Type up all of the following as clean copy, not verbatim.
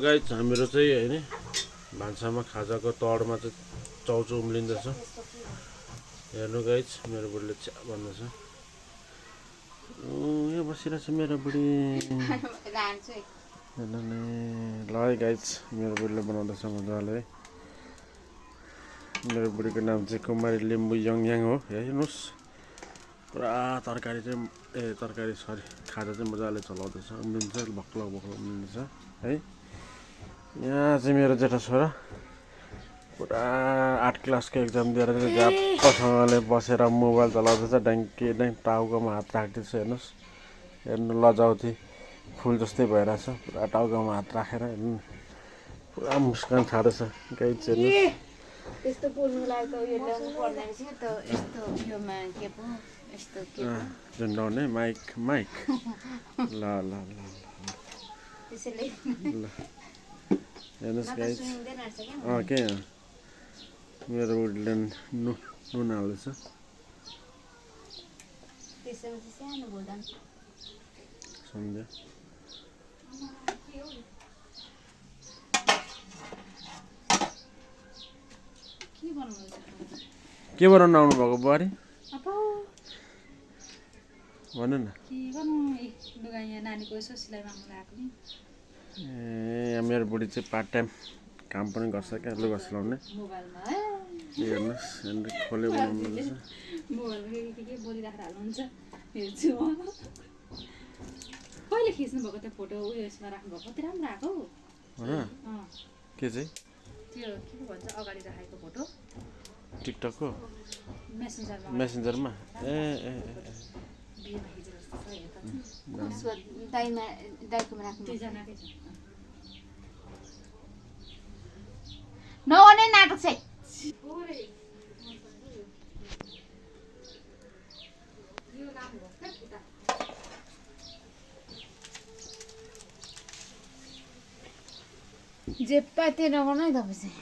Guys हाम्रो चाहिँ हैन भान्सामा खाजाको तडमा चाहिँ चाउचाउ उम्लिँदैछ। हेर्नु गाइस मेरो बुढीले च्या भन्दैछ। यहाँ बसिरहेछ मेरो बुढी। हेर्नु नि ल है गाइस मेरो बुढीले बनाउँदैछ मजाले है। मेरो बुढीको नाम चाहिँ कुमारी लिम्बू यङयाङ हो। हेर्नुहोस् पुरा तरकारी चाहिँ तरकारी सरी खाजा चाहिँ मजाले चलाउँदैछ। उम्लिन्छ भक्कल भक्कल उम्लिन्छ है। यहाँ चाहिँ मेरो जेठा छोरा पुरा 8 क्लासको एक्जाम दिएर चाहिँ झ्याप्पसँगले बसेर मोबाइल चलाउँदैछ। ड्याङ्के टाउकोमा हात राख्दैछ। हेर्नुहोस् हेर्नु लजाउथी फुल जस्तै भइरहेछ। पुरा टाउकोमा हात राखेर हेर्नु पुरा मुस्कान छाडेछ। गाइस हेर्नुहोस् त्यस्तो बोल्नुलाई त उयो ल्याउनु पर्ने रहेछ त। यस्तो योमा के पो यस्तो के पो झुन्डाउने माइक माइक ल ल ल त्यसैले ल हेर्नुहोस् गाइस सुनिँदैन रहेछ क्या के मेरो बुढीले नुन हाल्दैछ। त्यसैमा चाहिँ सानो बोल्दा सम्झ्यो के बनाउनु आउनु भएको बुहारी भन्नु न। ए मेरो बुढी चाहिँ पार्ट टाइम काम पनि गर्छ क्या लुगा सिलाउने। हेर्नुहोस् हेर्नु खोले बनाउनु रहेछ। कहिले खिच्नु भएको त्यो फोटो उयो यसमा राख्नु भएको कति राम्रो आएको के चाहिँ त्यो के भन्छ अगाडि राखेको फोटो टिकटकको मेसेन्जरमा मेसेन्जरमा ए ए बिहेमा खिचेको जस्तो छ हेर्दा उसको दाइकोमा राख्नु दुईजनाकै छ नगर्ने नाटक चाहिँ जे पाए त्यो नगर्नु है तपाईँ चाहिँ।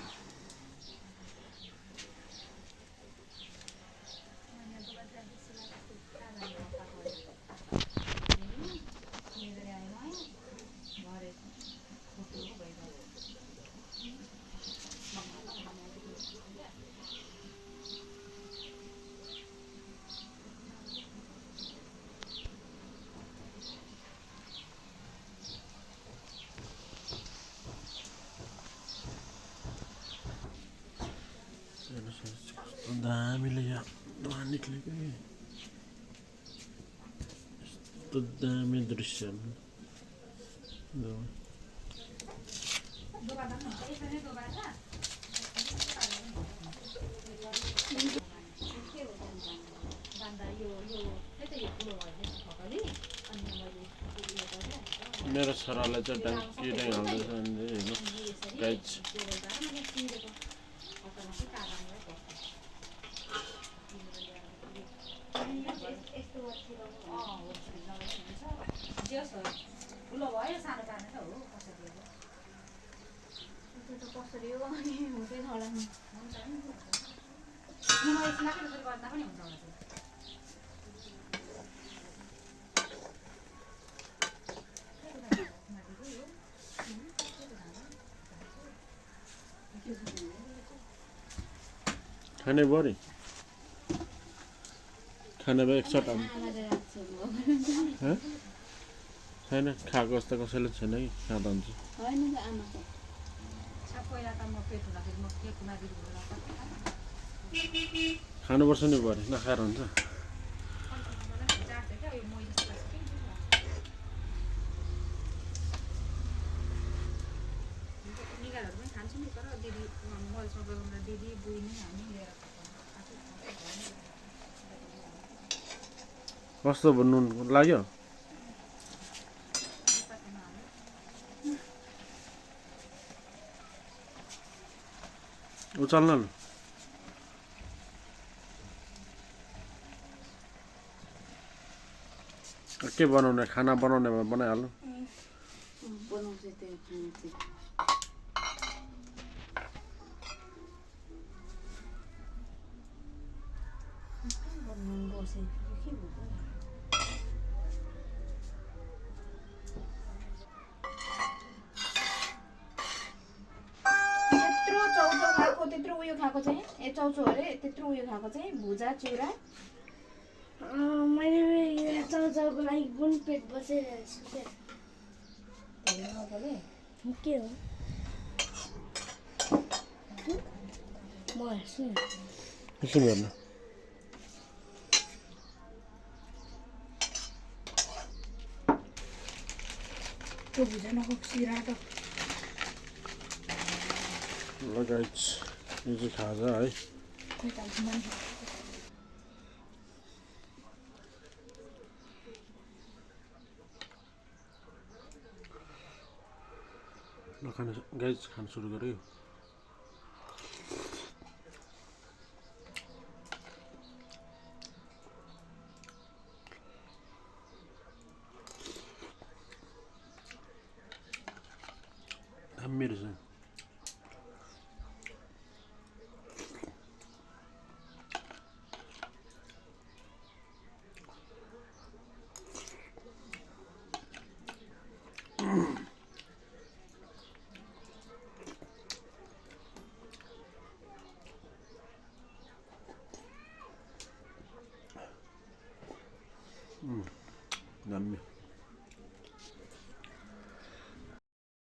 कस्तो दामीले यहाँ धुवा निक्लेको कि यस्तो दामी दृश्य मेरो छोरालाई चाहिँ ट्याङ्की हाल्दैछ हेर्नुहोस् गाइस। कसरी हो हुँदैन होला नि खाने बरी खाने भयो एकचोट छैन खाएको जस्तो कसैले छैन कि खाँदा हुन्छ। खानुपर्छ नि बरी नखाएर हुन्छ। कस्तो नुन लाग्यो उचाल्न न। के बनाउने खाना बनाउने बनाइहाल्नु। बनाउँछ त्यो खाना चाहिँ बसेको के भयो त्यत्रो उयो खाएको चाहिँ ए चौचो अरे त्यत्रो उयो खाएको चाहिँ भुजा चिउरा मैले यो चाउचाउको लागि पनि पेट बसिरहेको छु क्या धेरै नबोले के हो म हेर्छु नि एकछिन हेर्नु त्यो भुजा नखोक्सी रातो ल गाइस यो चाहिँ खाजा है खोइ त मन ल खानु गाइस खानु सुरु गर्यो दामी रहेछ दामी